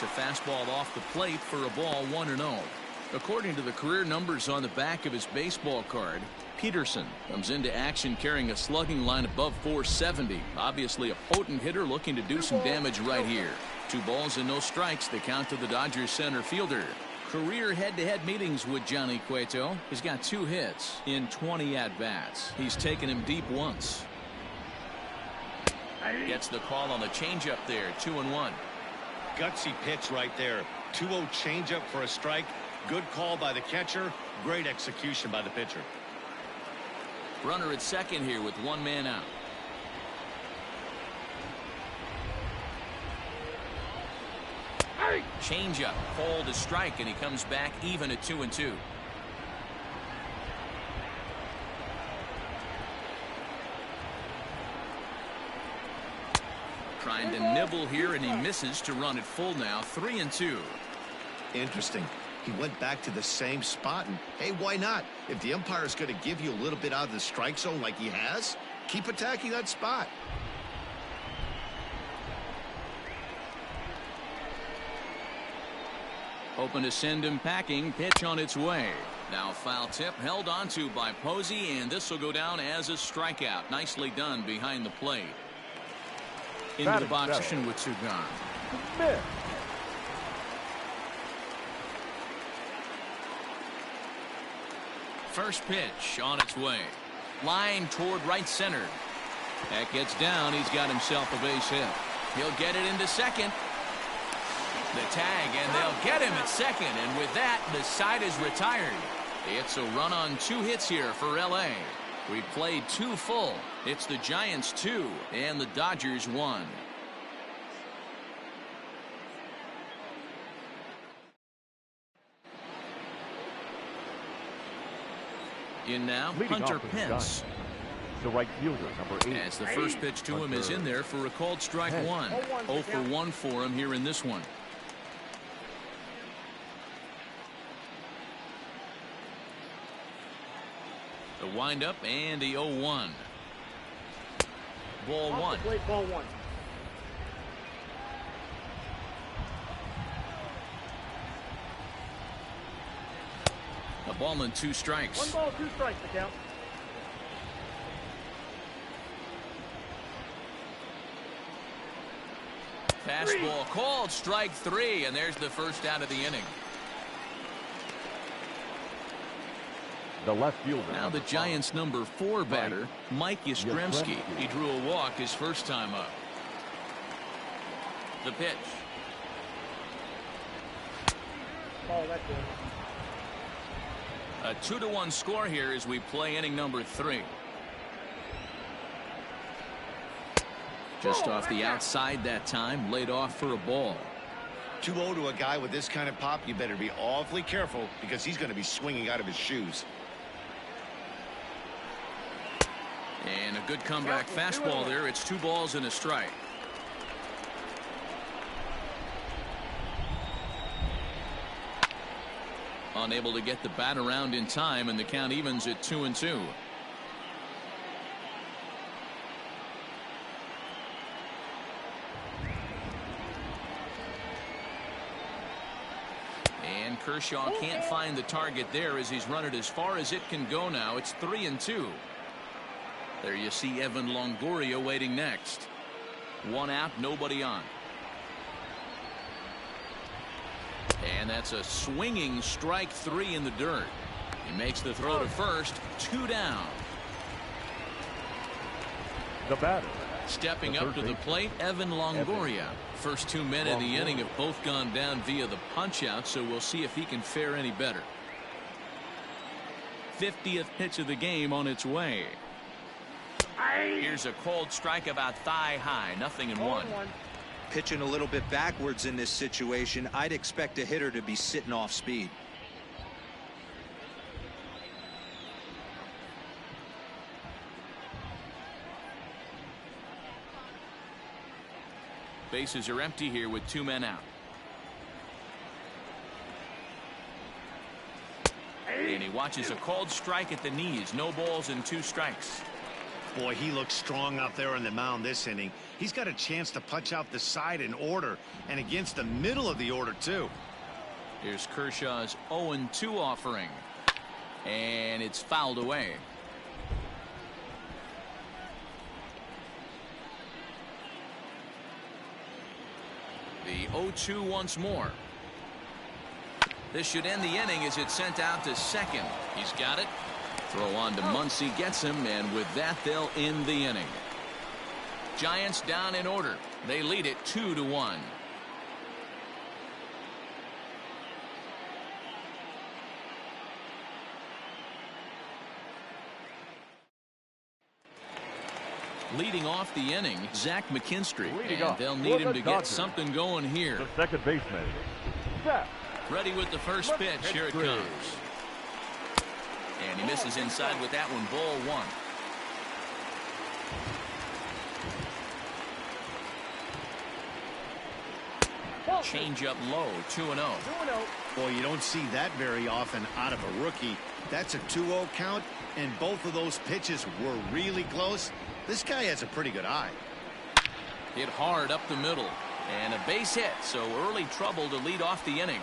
a fastball off the plate for a ball 1-0. According to the career numbers on the back of his baseball card, Peterson comes into action carrying a slugging line above 470. Obviously a potent hitter looking to do some damage right here. 2 balls and no strikes, the count to the Dodgers center fielder. Career head-to-head meetings with Johnny Cueto. He's got 2 hits in 20 at-bats. He's taken him deep once. Gets the call on the changeup there. 2-1. Gutsy pitch right there. 2-0 changeup for a strike. Good call by the catcher. Great execution by the pitcher. Runner at second here with 1 man out. Changeup called a strike, and he comes back even at 2-2. Trying to nibble here, and he misses to run it full now. 3-2. Interesting. He went back to the same spot, and hey, why not? If the umpire is going to give you a little bit out of the strike zone like he has, keep attacking that spot. Hoping to send him packing. Pitch on its way. Now foul tip held onto by Posey, and this will go down as a strikeout. Nicely done behind the plate. Into the box with 2 gone. First pitch on its way. Line toward right center. That gets down. He's got himself a base hit. He'll get it into second. The tag, and they'll get him at second. And with that, the side is retired. It's a run on 2 hits here for L.A. We played 2 full. It's the Giants 2 and the Dodgers 1. In now, Hunter Pence. The right fielder, number 8. As the first pitch to him is in there for a called strike 1. 0 for 1 for him here in this one. The windup and the 0-1. Ball 1. Ball 1. A ball and 2 strikes. 1 ball, 2 strikes to count. Fastball called strike 3, and there's the first out of the inning. The left fielder. Now the Giants' number 4 batter, Mike Yastrzemski. He drew a walk his first time up. The pitch. Oh, that's good. A 2-1 score here as we play inning number 3. Just off the outside that time, laid off for a ball. 2-0 to a guy with this kind of pop, you better be awfully careful because he's going to be swinging out of his shoes. And a good comeback fastball there. It's 2 balls and a strike. Unable to get the bat around in time, and the count evens at 2-2. And Kershaw can't find the target there as he's run it as far as it can go now. It's 3-2. There you see Evan Longoria waiting next. 1 out, nobody on. And that's a swinging strike 3 in the dirt. He makes the throw to first. 2 down. The batter. Stepping up to the plate, Evan Longoria. First 2 men in the inning have both gone down via the punch-out, so we'll see if he can fare any better. 50th pitch of the game on its way. Here's a cold strike about thigh high. 0-1. Pitching a little bit backwards in this situation. I'd expect a hitter to be sitting off speed. Bases are empty here with 2 men out. And he watches a called strike at the knees. No balls and 2 strikes. Boy, he looks strong out there on the mound this inning. He's got a chance to punch out the side in order and against the middle of the order, too. Here's Kershaw's 0-2 offering. And it's fouled away. The 0-2 once more. This should end the inning as it's sent out to second. He's got it. Throw on to Muncy gets him, and with that they'll end the inning. Giants down in order. They lead it 2-1. Leading off the inning, Zach McKinstry, and they'll need him to get something going here. The second baseman, Zach. Ready with the first pitch. Here it comes. And he misses inside with that one. Ball one. Change up low. 2-0. Boy, you don't see that very often out of a rookie. That's a 2-0 count, and both of those pitches were really close. This guy has a pretty good eye. Hit hard up the middle, and a base hit, so early trouble to lead off the inning.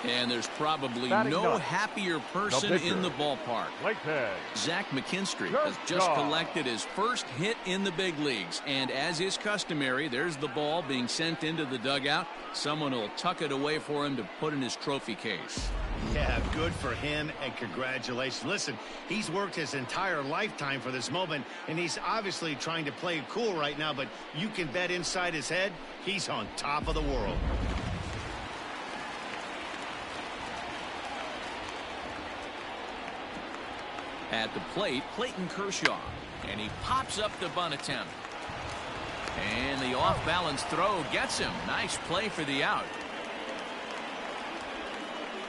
And there's probably no happier person in the ballpark. Zach McKinstry has just collected his first hit in the big leagues. And as is customary, there's the ball being sent into the dugout. Someone will tuck it away for him to put in his trophy case. Yeah, good for him, and congratulations. Listen, he's worked his entire lifetime for this moment, and he's obviously trying to play it cool right now, but you can bet inside his head, he's on top of the world. At the plate, Clayton Kershaw, and he pops up the bunt attempt. And the off-balance throw gets him. Nice play for the out.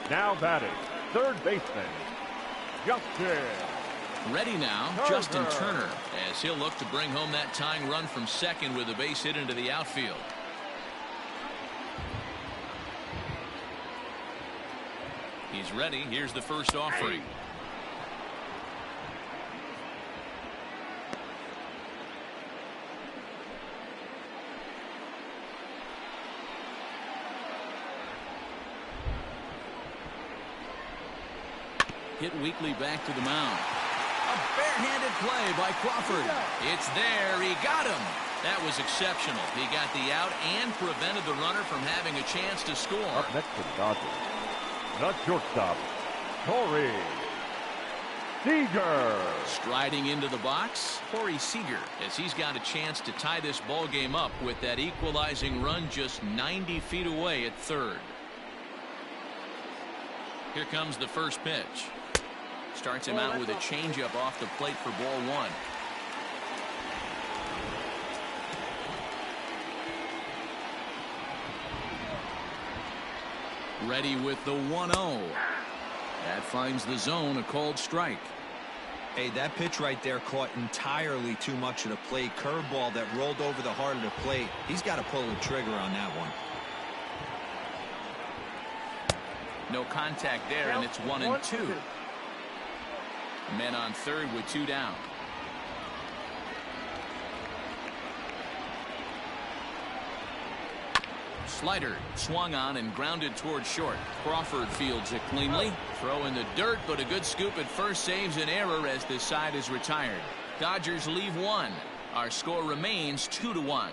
Now batting, third baseman, Justin. Ready now, Turner. Justin Turner, as he'll look to bring home that tying run from second with a base hit into the outfield. He's ready. Here's the first offering. Hit weakly back to the mound. A barehanded play by Crawford. It's there. He got him. That was exceptional. He got the out and prevented the runner from having a chance to score. Up next to the Dodgers, the shortstop, Corey Seager. Striding into the box, Corey Seager, as he's got a chance to tie this ball game up with that equalizing run just 90 feet away at third. Here comes the first pitch. Starts him out with a changeup off the plate for ball one. Ready with the 1-0. That finds the zone, a called strike. Hey, that pitch right there caught entirely too much of the plate. Curveball that rolled over the heart of the plate. He's got to pull the trigger on that one. No contact there, and it's 1-2. Men on third with two down. Slider swung on and grounded toward short. Crawford fields it cleanly. Throw in the dirt, but a good scoop at first saves an error as this side is retired. Dodgers leave one. Our score remains 2-1.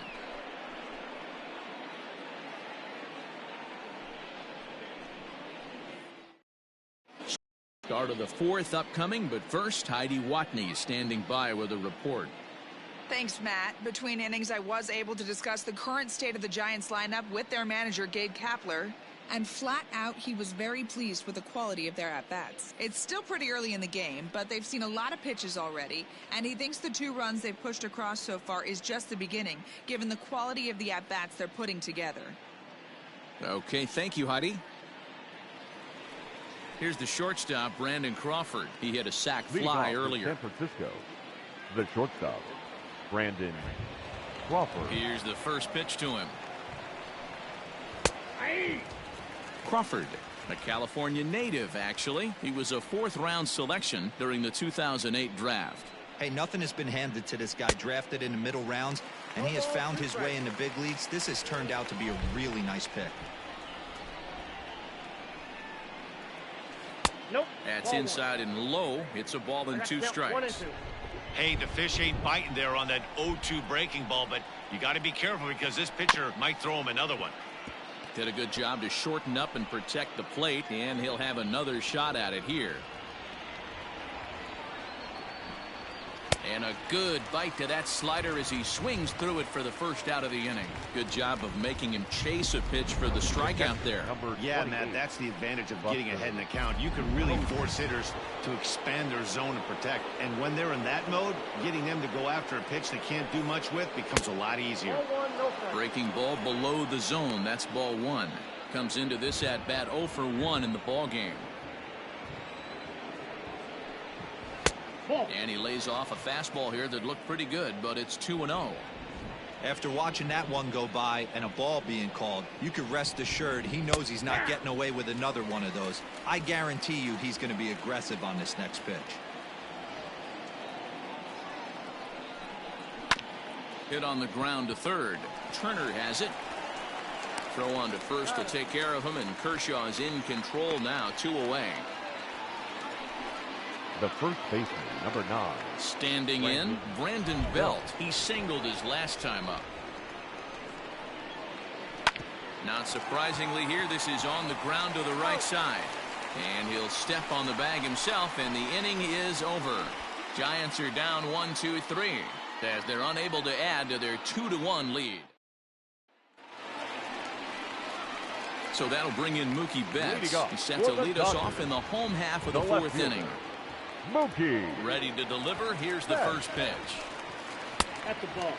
Start of the fourth upcoming, but first, Heidi Watney is standing by with a report. Thanks, Matt. Between innings, I was able to discuss the current state of the Giants lineup with their manager, Gabe Kapler. And flat out, he was very pleased with the quality of their at-bats. It's still pretty early in the game, but they've seen a lot of pitches already, and he thinks the 2 runs they've pushed across so far is just the beginning, given the quality of the at-bats they're putting together. Okay, thank you, Heidi. Here's the shortstop, Brandon Crawford. He hit a sac fly earlier. San Francisco, the shortstop, Brandon Crawford. Here's the first pitch to him. Crawford A California native, actually. He was a fourth-round selection during the 2008 draft. Hey, nothing has been handed to this guy. Drafted in the middle rounds, and he has found his way in the big leagues. This has turned out to be a really nice pick. Nope. That's inside and low. It's a ball and 2 strikes. Hey, the fish ain't biting there on that 0-2 breaking ball, but you got to be careful because this pitcher might throw him another one. Did a good job to shorten up and protect the plate, and he'll have another shot at it here. And a good bite to that slider as he swings through it for the first out of the inning. Good job of making him chase a pitch for the strikeout there. Yeah, Matt, that's the advantage of getting ahead in the count. You can really force hitters to expand their zone and protect. And when they're in that mode, getting them to go after a pitch they can't do much with becomes a lot easier. Breaking ball below the zone. That's ball 1. Comes into this at bat 0 for 1 in the ball game. And he lays off a fastball here that looked pretty good, but it's 2-0. After watching that one go by and a ball being called, you can rest assured he knows he's not getting away with another one of those. I guarantee you he's going to be aggressive on this next pitch. Hit on the ground to third. Turner has it. Throw on to first to take care of him, and Kershaw is in control now, 2 away. The first baseman, number 9. Standing in, Brandon Belt. He singled his last time up. Not surprisingly here, this is on the ground to the right side. And he'll step on the bag himself, and the inning is over. Giants are down 1-2-3 as they're unable to add to their 2-1 lead. So that'll bring in Mookie Betts. He's set to lead us off in the home half of the 4th inning. Mookie. Ready to deliver. Here's the first pitch. At the ball.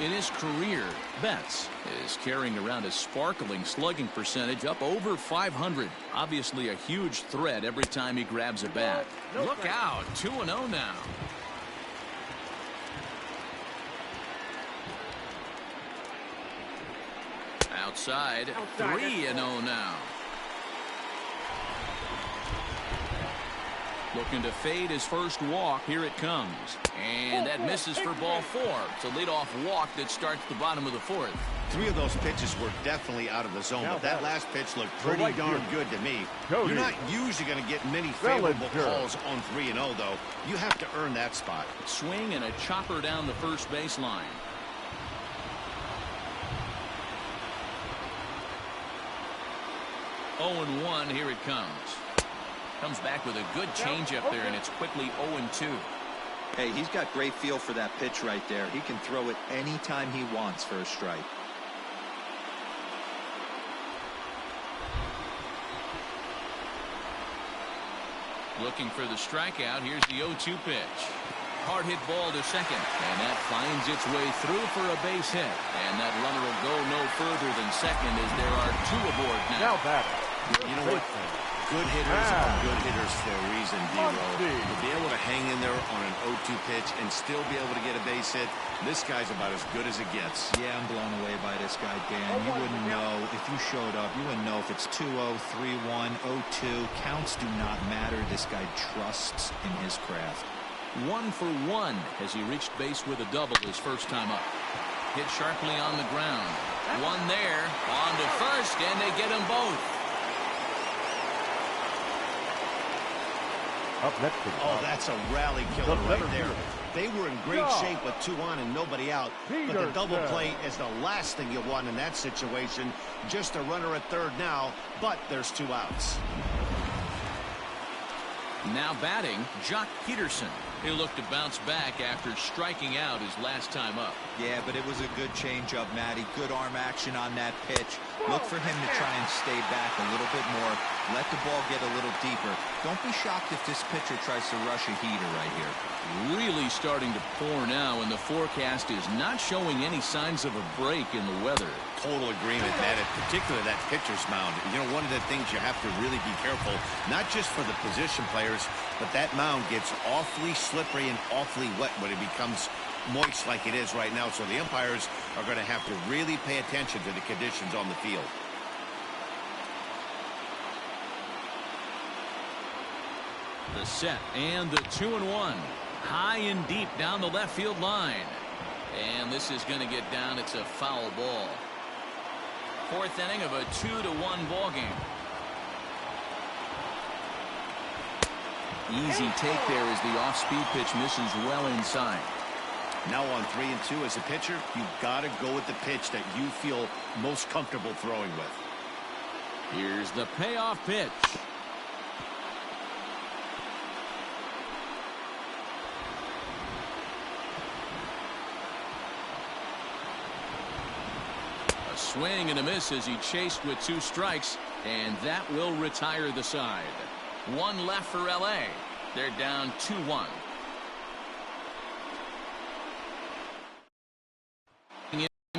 In his career, Betts is carrying around a sparkling slugging percentage up over 500. Obviously a huge threat every time he grabs a bat. Look out, 2-0 now. Outside, 3-0 now. Looking to fade his first walk. Here it comes. And that misses for ball 4. It's a leadoff walk that starts the bottom of the 4th. 3 of those pitches were definitely out of the zone, but that last pitch looked pretty darn good to me. You're not usually going to get many favorable calls on 3-0, though. You have to earn that spot. Swing and a chopper down the first baseline. Oh, 0-1. Here it comes. Comes back with a good changeup there, and it's quickly 0-2. Hey, he's got great feel for that pitch right there. He can throw it anytime he wants for a strike. Looking for the strikeout. Here's the 0-2 pitch. Hard hit ball to second, and that finds its way through for a base hit. And that runner will go no further than second as there are 2 aboard now. You know what? Good hitters are good hitters for a reason, D-Roll. To be able to hang in there on an 0-2 pitch and still be able to get a base hit, this guy's about as good as it gets. Yeah, I'm blown away by this guy, Dan. You wouldn't know if you showed up. You wouldn't know if it's 2-0, 3-1, 0-2. Counts do not matter. This guy trusts in his craft. 1 for 1 as he reached base with a double his first time up. Hit sharply on the ground. One there, on to first, and they get them both. Up next to that's a rally killer right there. They were in great shape with 2 on and nobody out, but the double play is the last thing you want in that situation. Just a runner at third now, but there's 2 outs. Now batting, Jock Peterson. He looked to bounce back after striking out his last time up. Yeah, but it was a good changeup, Matty. Good arm action on that pitch. Look for him to try and stay back a little bit more. Let the ball get a little deeper. Don't be shocked if this pitcher tries to rush a heater right here. Really starting to pour now, and the forecast is not showing any signs of a break in the weather. Total agreement, Matt. Particularly that pitcher's mound. You know, one of the things you have to really be careful, not just for the position players, but that mound gets awfully slippery and awfully wet when it becomes moist like it is right now. So the umpires are going to have to really pay attention to the conditions on the field. The set and the 2-1. High and deep down the left field line. And this is going to get down. It's a foul ball. Fourth inning of a 2-1 ball game. Easy take there as the off-speed pitch misses well inside. Now on 3-2 as a pitcher, you've got to go with the pitch that you feel most comfortable throwing with. Here's the payoff pitch. A swing and a miss as he chased with 2 strikes, and that will retire the side. 1 left for LA. They're down 2-1.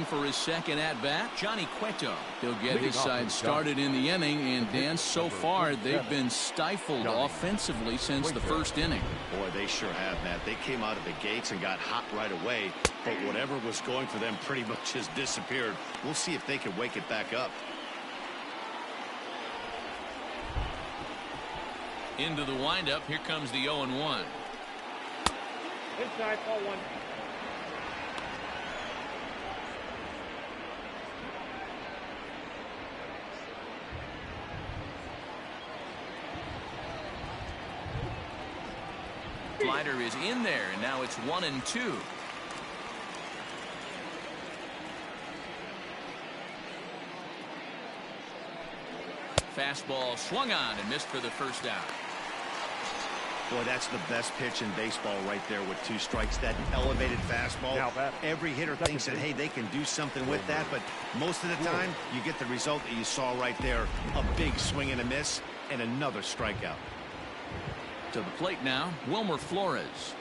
For his second at-bat, Johnny Cueto. He'll get his side started in the inning, and Dan, so far they've been stifled offensively since the first inning. Boy, they sure have, Matt. They came out of the gates and got hot right away, but whatever was going for them pretty much has disappeared. We'll see if they can wake it back up. Into the windup, here comes the 0-1. Inside, ball 1. Slider is in there, and now it's 1-2. Fastball swung on and missed for the first out. Boy, that's the best pitch in baseball right there with 2 strikes. That elevated fastball. Every hitter thinks that, hey, they can do something with that, but most of the time you get the result that you saw right there. A big swing and a miss and another strikeout. To the plate now, Wilmer Flores.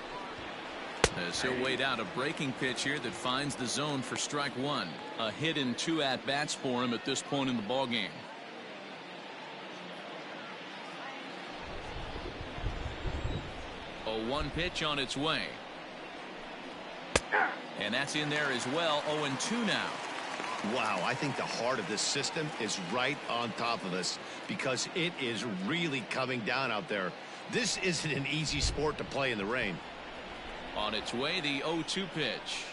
As he'll wait out a breaking pitch here that finds the zone for strike 1. A hit in 2 at-bats for him at this point in the ballgame. A 1 pitch on its way. And that's in there as well. 0-2 now. Wow, I think the heart of this system is right on top of us because it is really coming down out there. This isn't an easy sport to play in the rain. On its way, the 0-2 pitch.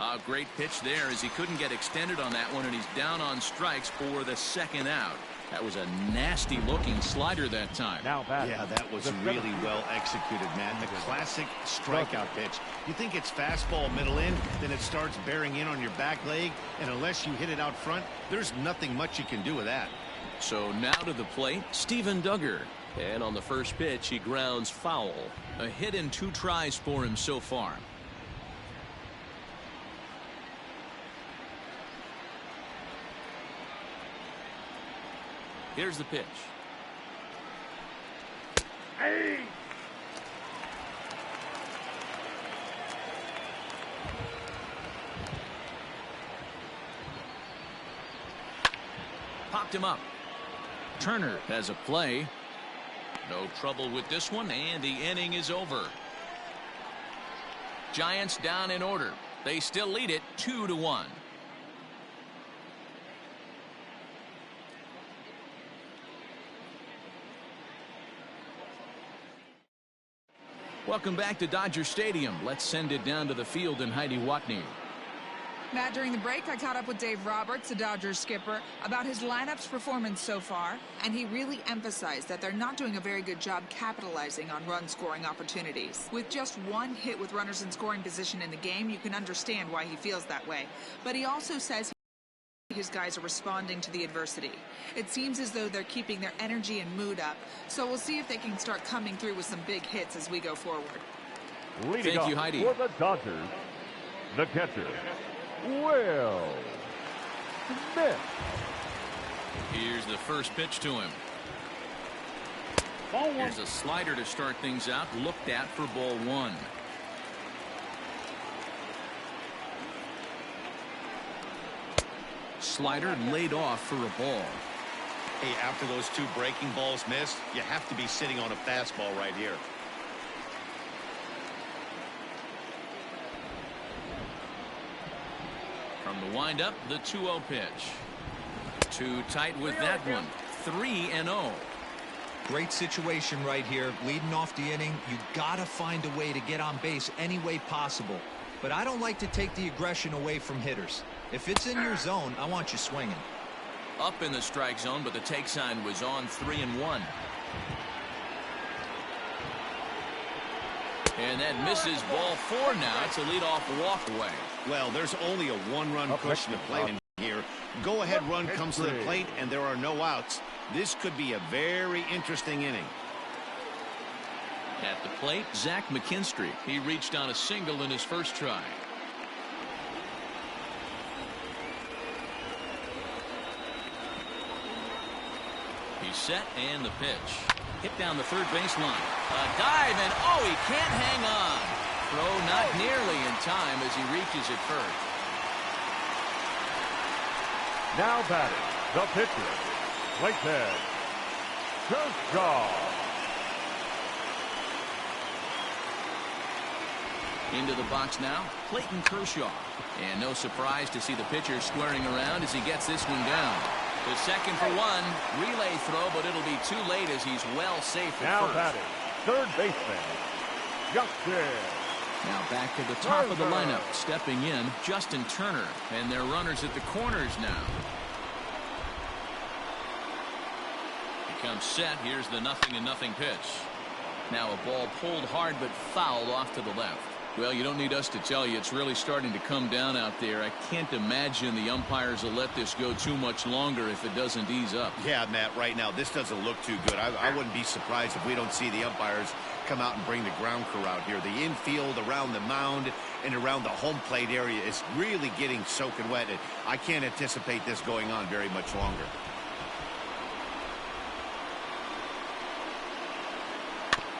A great pitch there as he couldn't get extended on that one, and he's down on strikes for the second out. That was a nasty looking slider that time. Yeah, that was really well executed, man. The classic strikeout pitch. You think it's fastball middle in, then it starts bearing in on your back leg, and unless you hit it out front, there's nothing much you can do with that. So now to the plate, Steven Duggar. And on the first pitch, he grounds foul. A hit in 2 tries for him so far. Here's the pitch. Hey! Popped him up. Turner has a play. No trouble with this one, and the inning is over. Giants down in order. They still lead it 2-1. Welcome back to Dodger Stadium. Let's send it down to the field and Heidi Watney. Matt, during the break, I caught up with Dave Roberts, the Dodgers skipper, about his lineup's performance so far, and he really emphasized that they're not doing a very good job capitalizing on run-scoring opportunities. With just 1 hit with runners in scoring position in the game, you can understand why he feels that way. But he also says his guys are responding to the adversity. It seems as though they're keeping their energy and mood up, so we'll see if they can start coming through with some big hits as we go forward. Thank you, Heidi. For the Dodgers, the catcher, Will Smith. Here's the first pitch to him. Ball 1. Here's a slider to start things out, looked at for ball 1. Slider laid off for a ball. Hey, after those 2 breaking balls missed, you have to be sitting on a fastball right here. From the windup, the 2-0 pitch. Too tight with that one. 3-0. Great situation right here. Leading off the inning, you gotta find a way to get on base any way possible. But I don't like to take the aggression away from hitters. If it's in your zone, I want you swinging. Up in the strike zone, but the take sign was on 3-1. And that misses ball 4 now. It's a leadoff walk away. Well, there's only a one-run push to plate in here. Go-ahead run comes to the plate, and there are no outs. This could be a very interesting inning. At the plate, Zach McKinstry. He reached on a single in his first try. He's set, and the pitch. Hit down the third baseline. A dive, and oh, he can't hang on. Throw not nearly in time as he reaches it first. Now batting, the pitcher, Clayton Kershaw. Into the box now, Clayton Kershaw. And no surprise to see the pitcher squaring around as he gets this one down. The second for one, relay throw, but it'll be too late as he's well safe at Now first. batting, third baseman, Justin. Now back to the top of the lineup, stepping in, Justin Turner, and their runners at the corners now. He comes set. Here's the 0-0 pitch. Now a ball pulled hard but fouled off to the left. Well, you don't need us to tell you, it's really starting to come down out there. I can't imagine the umpires will let this go too much longer if it doesn't ease up. Yeah, Matt, right now, this doesn't look too good. I wouldn't be surprised if we don't see the umpires come out and bring the ground crew out here. The infield around the mound and around the home plate area is really getting soaking wet. And I can't anticipate this going on very much longer.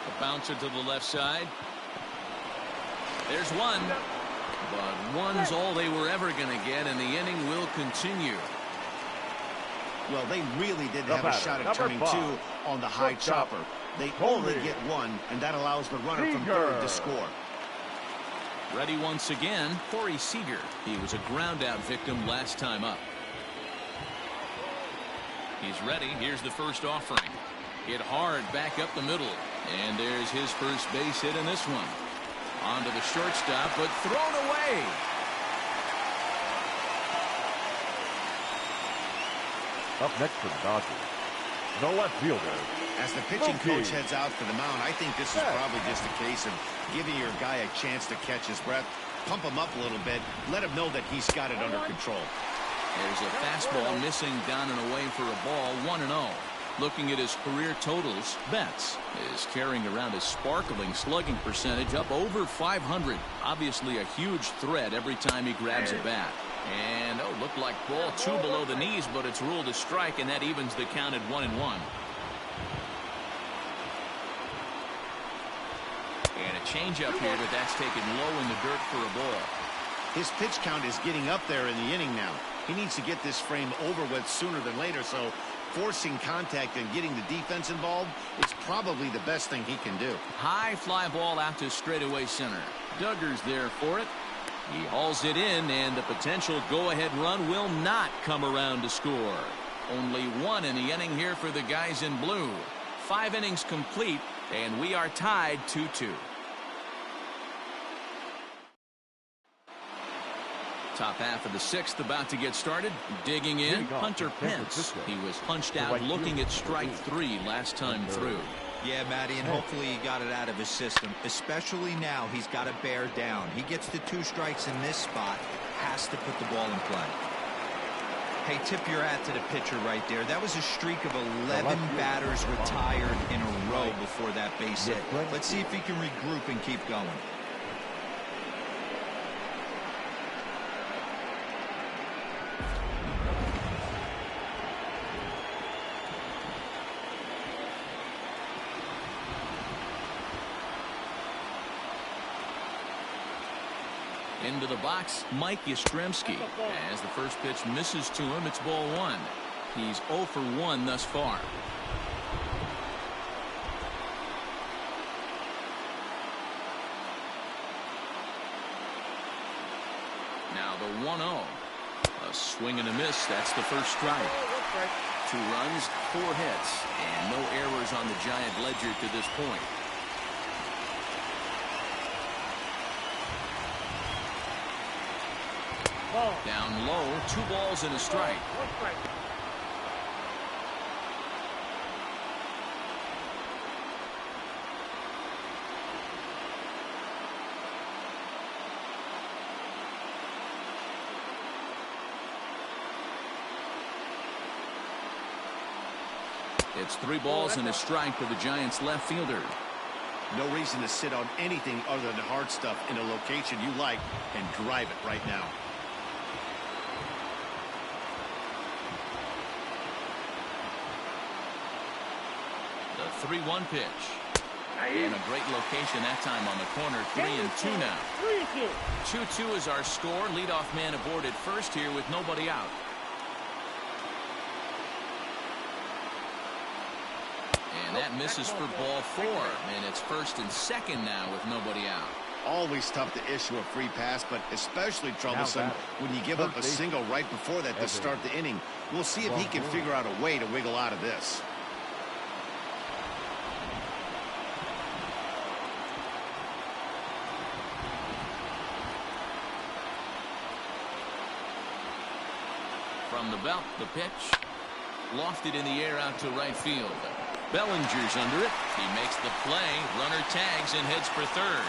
A bouncer to the left side. There's one, but one's all they were ever going to get, and the inning will continue. Well, they really didn't have a shot at turning 2 on the high chopper. They only get one, and that allows the runner from third to score. Ready once again, Corey Seager. He was a ground-out victim last time up. He's ready. Here's the first offering. Hit hard back up the middle, and there's his first base hit in this one. Onto the shortstop, but thrown away. Up next for the Dodgers, the left fielder. As the pitching coach heads out for the mound, I think this is probably just a case of giving your guy a chance to catch his breath, pump him up a little bit, let him know that he's got it under control. There's a fastball missing down and away for a ball, 1-0. Looking at his career totals, Betts is carrying around a sparkling slugging percentage up over 500. Obviously a huge threat every time he grabs a bat. And, looked like ball 2 below the knees, but it's ruled a strike, and that evens the count at 1-1. And a changeup here, but that's taken low in the dirt for a ball. His pitch count is getting up there in the inning now. He needs to get this frame over with sooner than later, so forcing contact and getting the defense involved is probably the best thing he can do. High fly ball out to straightaway center. Duggar's there for it. He hauls it in, and the potential go-ahead run will not come around to score. Only one in the inning here for the guys in blue. 5 innings complete, and we are tied 2-2. Top half of the 6th about to get started. Digging in, Hunter Pence. He was punched out looking at strike 3 last time through. Yeah, Matty, and hopefully he got it out of his system. Especially now, he's got to bear down. He gets the 2 strikes in this spot, has to put the ball in play. Hey, tip your hat to the pitcher right there. That was a streak of 11 batters retired in a row before that base hit. Let's see if he can regroup and keep going. Into the box, Mike Yastrzemski. As the first pitch misses to him, it's ball 1. He's 0 for 1 thus far. Now the 1-0. A swing and a miss. That's the first strike. 2 runs, 4 hits, and no errors on the Giant ledger to this point. Ball. Down low, 2 balls and a strike. 1 strike. It's 3 balls and a strike to the Giants left fielder. No reason to sit on anything other than hard stuff in a location you like and drive it right now. The 3-1 pitch. And a great location that time on the corner. 3-2 now. 3-2. 2-2 is our score. Leadoff man aboard at first here with nobody out. And that misses for ball 4. And it's 1st and 2nd now with nobody out. Always tough to issue a free pass, but especially troublesome when you give up a single right before that to start the inning. We'll see if he can figure out a way to wiggle out of this. From the belt, the pitch. Lofted in the air out to right field. Bellinger's under it. He makes the play. Runner tags and heads for third.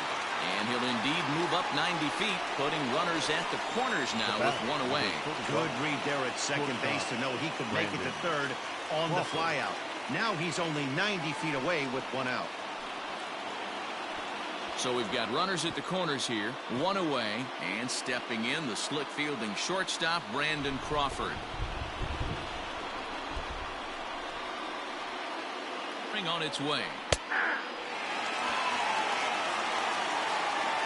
And he'll indeed move up 90 feet, putting runners at the corners now with 1 away. Good read there at second base to know he could make it to third on the flyout. Now he's only 90 feet away with 1 out. So we've got runners at the corners here, 1 away, and stepping in the slick fielding shortstop, Brandon Crawford. On its way.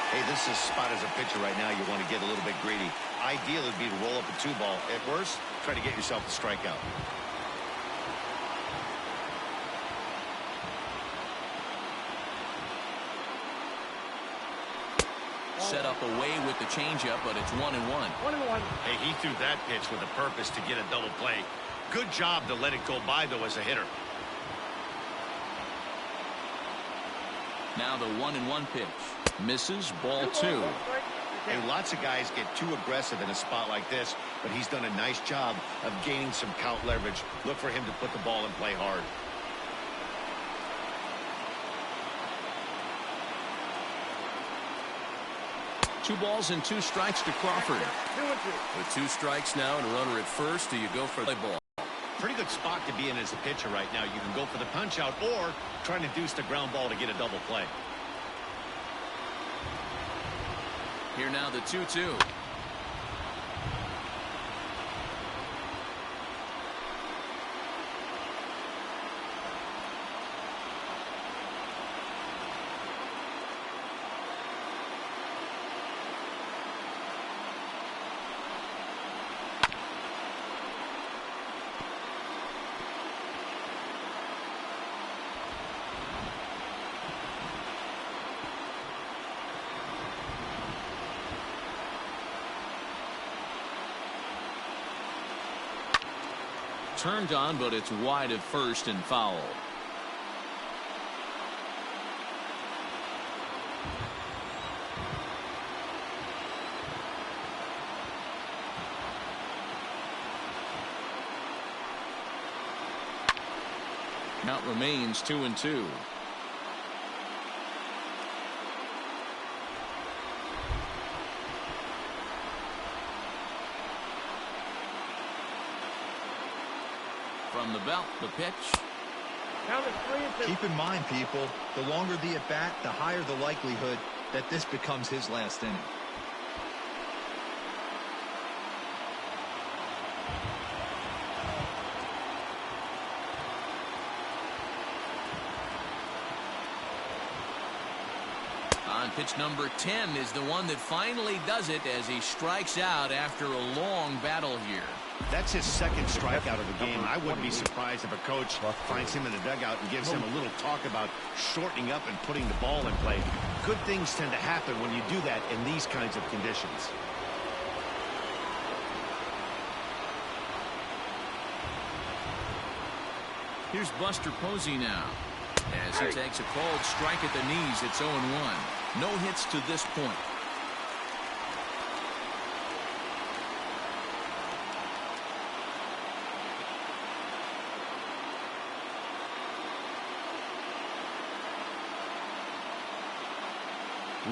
Hey, this is a spot as a pitcher right now. You want to get a little bit greedy. Ideal would be to roll up a 2-ball. At worst, try to get yourself a strikeout. Set up away with the changeup, but it's 1-1. 1-1. Hey, he threw that pitch with a purpose to get a double play. Good job to let it go by, though, as a hitter. Now the 1-1 pitch. Misses, ball 2. Hey, lots of guys get too aggressive in a spot like this, but he's done a nice job of gaining some count leverage. Look for him to put the ball in play hard. Two balls and 2 strikes to Crawford. 2-2. With 2 strikes now and a runner at first, do you go for the ball? Pretty good spot to be in as a pitcher right now. You can go for the punch out or try to deuce the ground ball to get a double play. Here now the 2-2. Turned on, but it's wide at first and foul. Count remains 2-2. From the belt, the pitch. Count is 3-2. Keep in mind, people, the longer the at-bat, the higher the likelihood that this becomes his last inning. On pitch number 10 is the one that finally does it as he strikes out after a long battle here. That's his second strikeout of the game. I wouldn't be surprised if a coach finds him in the dugout and gives him a little talk about shortening up and putting the ball in play. Good things tend to happen when you do that in these kinds of conditions. Here's Buster Posey now. As he takes a called strike at the knees, it's 0-1. No hits to this point.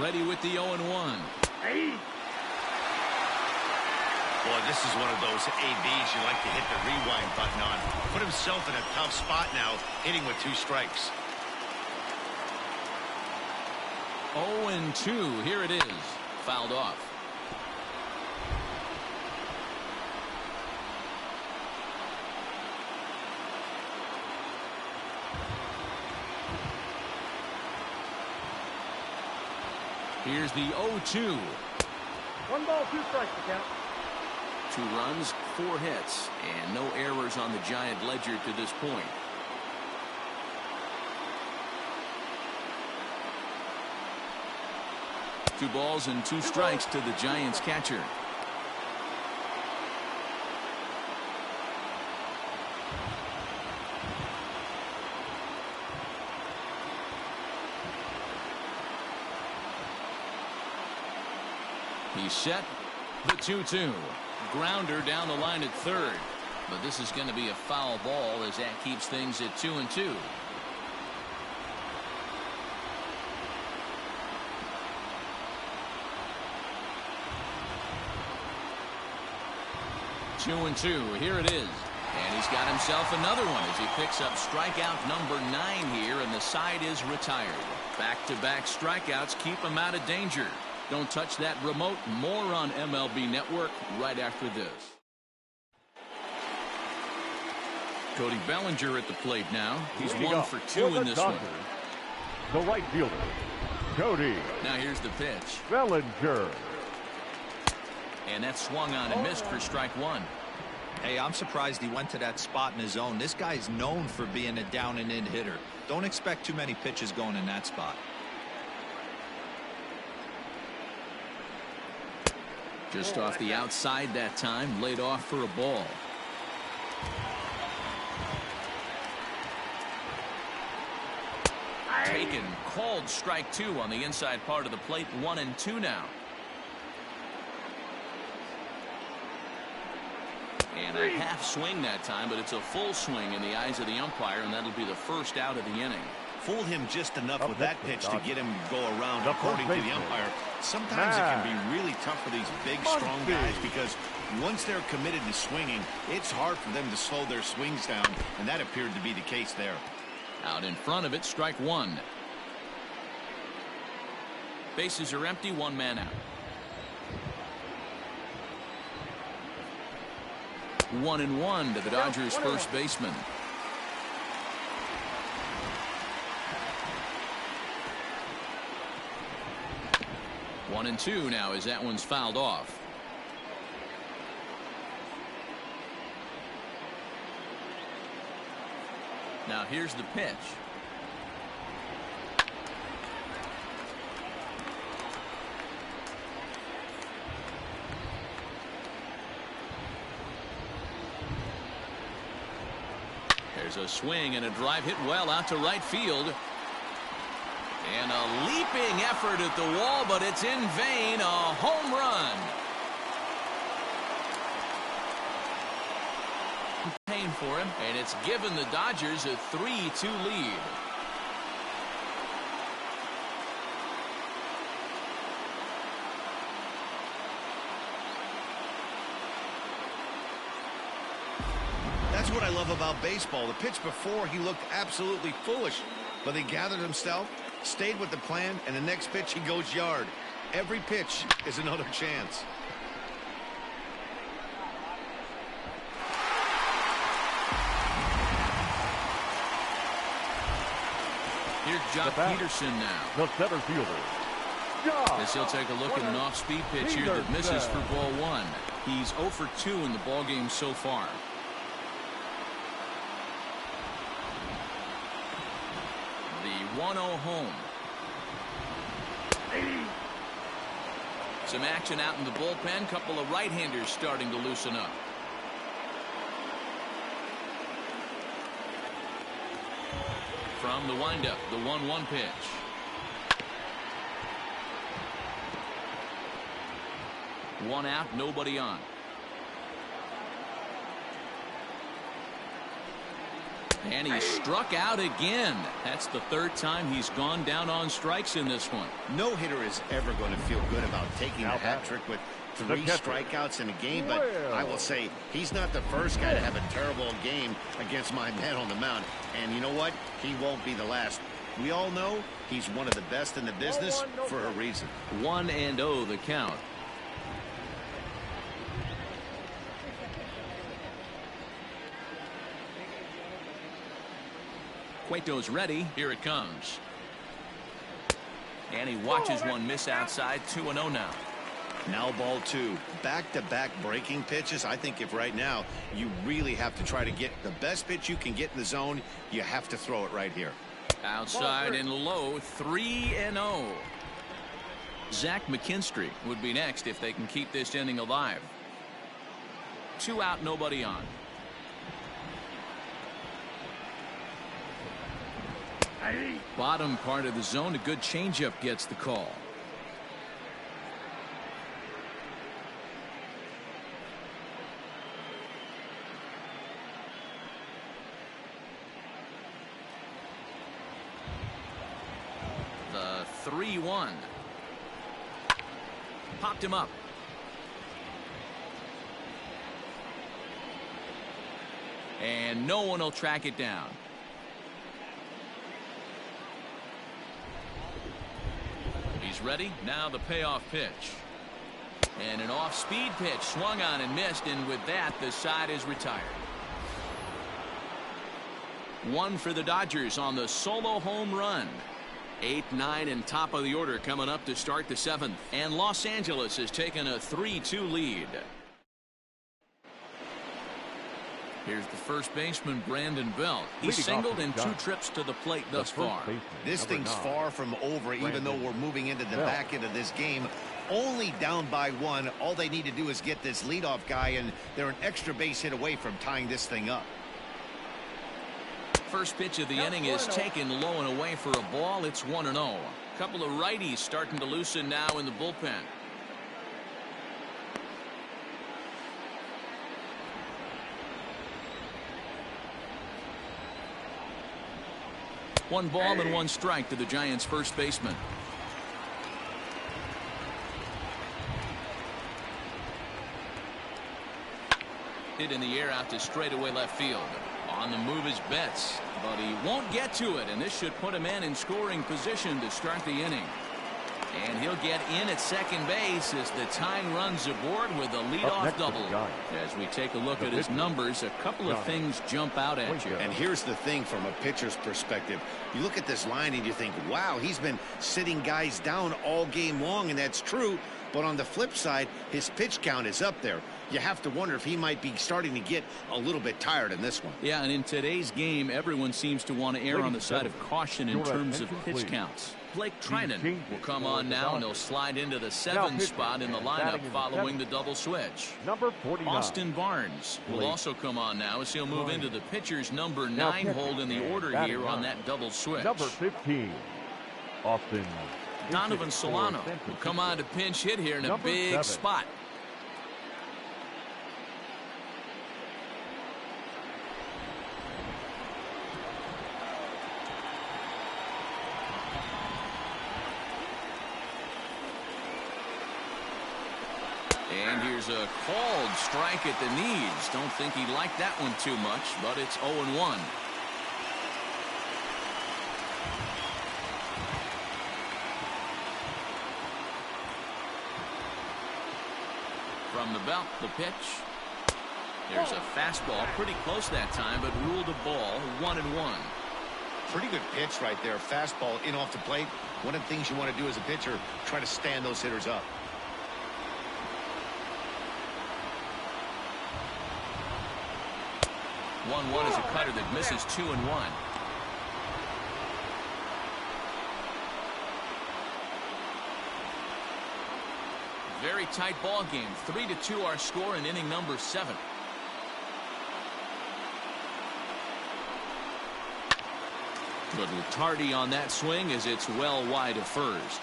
Ready with the 0-1. Boy, this is one of those ABs you like to hit the rewind button on. Put himself in a tough spot now, hitting with 2 strikes. 0-2. Here it is. Fouled off. Here's the 0-2. 1 ball, 2 strikes to count. 2 runs, 4 hits, and no errors on the Giant ledger to this point. Two balls and 2 strikes to the Giants catcher. He's set. The 2-2. Grounder down the line at third. But this is going to be a foul ball as that keeps things at 2-2. Here it is. And he's got himself another one as he picks up strikeout number 9 here, and the side is retired. Back-to-back strikeouts keep him out of danger. Don't touch that remote. More on MLB Network right after this. Cody Bellinger at the plate now. He's 1 for 2 in this one. The right fielder, Cody. Now here's the pitch. Bellinger. And that swung on and missed for strike 1. Hey, I'm surprised he went to that spot in his zone. This guy's known for being a down and in hitter. Don't expect too many pitches going in that spot. Just off the outside that time, laid off for a ball. Taken, called strike 2 on the inside part of the plate. 1-2 now. And a half swing that time, but it's a full swing in the eyes of the umpire, and that'll be the first out of the inning. Fooled him just enough with that pitch to get him to go around, according to the umpire. Sometimes it can be really tough for these big, strong guys because once they're committed to swinging, it's hard for them to slow their swings down, and that appeared to be the case there. Out in front of it, strike 1. Bases are empty, 1 man out. 1-1 to the Dodgers' first baseman. One and two now as that one's fouled off. Now here's the pitch. There's a swing and a drive hit well out to right field. And a leaping effort at the wall, but it's in vain. A home run. Pain for him, and it's given the Dodgers a 3-2 lead. That's what I love about baseball. The pitch before, he looked absolutely foolish, but he gathered himself, stayed with the plan, and the next pitch he goes yard. Every pitch is another chance. Here's Jock Peterson now. The center fielder. As he'll take a look at an off-speed pitch here that misses for ball 1. He's 0 for 2 in the ballgame so far. The 1-0 home. Some action out in the bullpen. Couple of right-handers starting to loosen up. From the windup, the 1-1 pitch. One out, nobody on. And he struck out again. That's the third time he's gone down on strikes in this one. No hitter is ever going to feel good about taking a hat trick with 3 strikeouts in a game, but I will say he's not the first guy to have a terrible game against my man on the mound. And you know what? He won't be the last. We all know he's one of the best in the business for a reason. 1-0 the count. Cueto's ready. Here it comes. And he watches one miss outside. 2-0 now. Now ball 2. Back-to-back breaking pitches. I think if right now you really have to try to get the best pitch you can get in the zone, you have to throw it right here. Outside and low. 3-0. Zach McKinstry would be next if they can keep this inning alive. 2 out, nobody on. Bottom part of the zone, a good changeup gets the call. The 3-1. Popped him up. And no one will track it down. He's ready. Now the payoff pitch. And an off-speed pitch swung on and missed, and with that the side is retired. 1 for the Dodgers on the solo home run. 8, 9 and top of the order coming up to start the 7th, and Los Angeles has taken a 3-2 lead. Here's the first baseman, Brandon Belt. He's singled in 2 trips to the plate thus far. This thing's far from over, even though we're moving into the back end of this game. Only down by 1. All they need to do is get this leadoff guy, and they're an extra base hit away from tying this thing up. First pitch of the inning is taken low and away for a ball. It's 1-0. A couple of righties starting to loosen now in the bullpen. One ball and 1 strike to the Giants' first baseman. Hit in the air out to straightaway left field. On the move is Betts, but he won't get to it, and this should put a man in scoring position to start the inning. And he'll get in at second base as the tying runs aboard with a leadoff double. As we take a look at his numbers, a couple of things jump out at you. And here's the thing from a pitcher's perspective. You look at this line and you think, wow, he's been sitting guys down all game long, and that's true. But on the flip side, his pitch count is up there. You have to wonder if he might be starting to get a little bit tired in this one. Yeah, and in today's game, everyone seems to want to err on the side of caution in terms of pitch counts. Blake Trinan will come on now, and he'll slide into the 7th spot in the lineup following the double switch. Number 49. Austin Barnes will also come on now as he'll move into the pitcher's number 9 hold in the order here on that double switch. Number 15. Austin. Donovan Solano will come on to pinch hit here in a big spot. And here's a called strike at the knees. Don't think he liked that one too much, but it's 0-1. From the belt, the pitch. There's a fastball, pretty close that time, but ruled a ball, 1-1. Pretty good pitch right there. Fastball in off the plate. One of the things you want to do as a pitcher, try to stand those hitters up. One is a cutter that misses 2-1. Very tight ball game. 3-2 our score in inning number 7. Little tardy on that swing as it's well wide of first.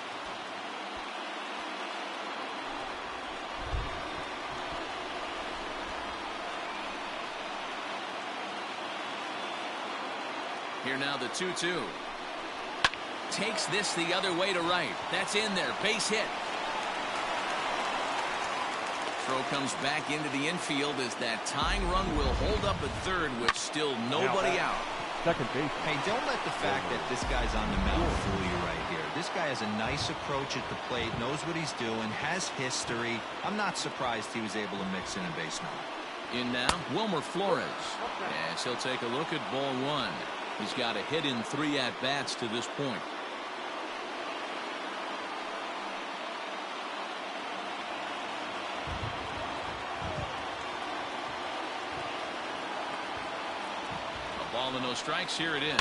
Here now the 2-2. Takes this the other way to right. That's in there. Base hit. Throw comes back into the infield as that tying run will hold up at third with still nobody out. Second base. Hey, don't let the fact that this guy's on the mound fool you right here. This guy has a nice approach at the plate, knows what he's doing, has history. I'm not surprised he was able to mix in a base knock. In now, Wilmer Flores. Yes, he'll take a look at ball one. He's got a hit in 3 at-bats to this point. A ball and no strikes. Here it is.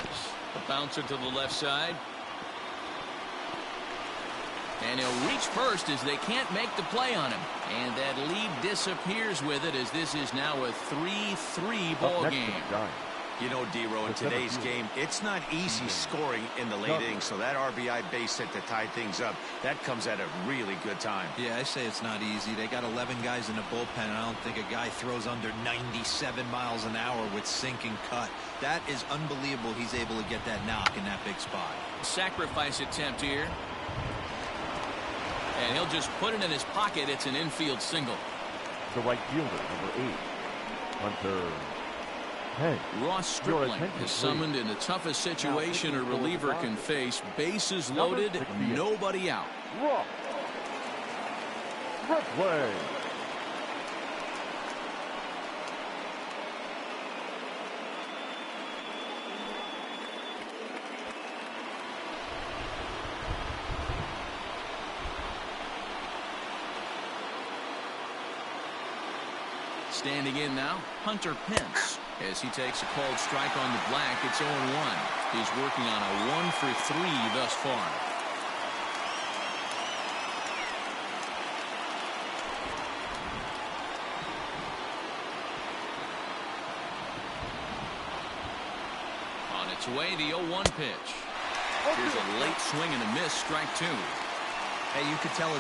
A bouncer to the left side. And he'll reach first as they can't make the play on him. And that lead disappears with it as this is now a 3-3 ball game. You know, D-Row, in today's game, it's not easy scoring in the late innings, so that RBI base hit to tie things up, that comes at a really good time. Yeah, I say it's not easy. They got 11 guys in the bullpen, and I don't think a guy throws under 97 miles an hour with sink and cut. That is unbelievable he's able to get that knock in that big spot. Sacrifice attempt here. And he'll just put it in his pocket. It's an infield single. The right fielder, number 8. Hunter. Hey, Ross Stripling is summoned in the toughest situation a reliever can face. Bases loaded, nobody out. Ross Stripling. Standing in now, Hunter Pence. As he takes a called strike on the black, it's 0-1. He's working on a 1-for-3 thus far. On its way, the 0-1 pitch. Here's a late swing and a miss, strike 2. Hey, you could tell his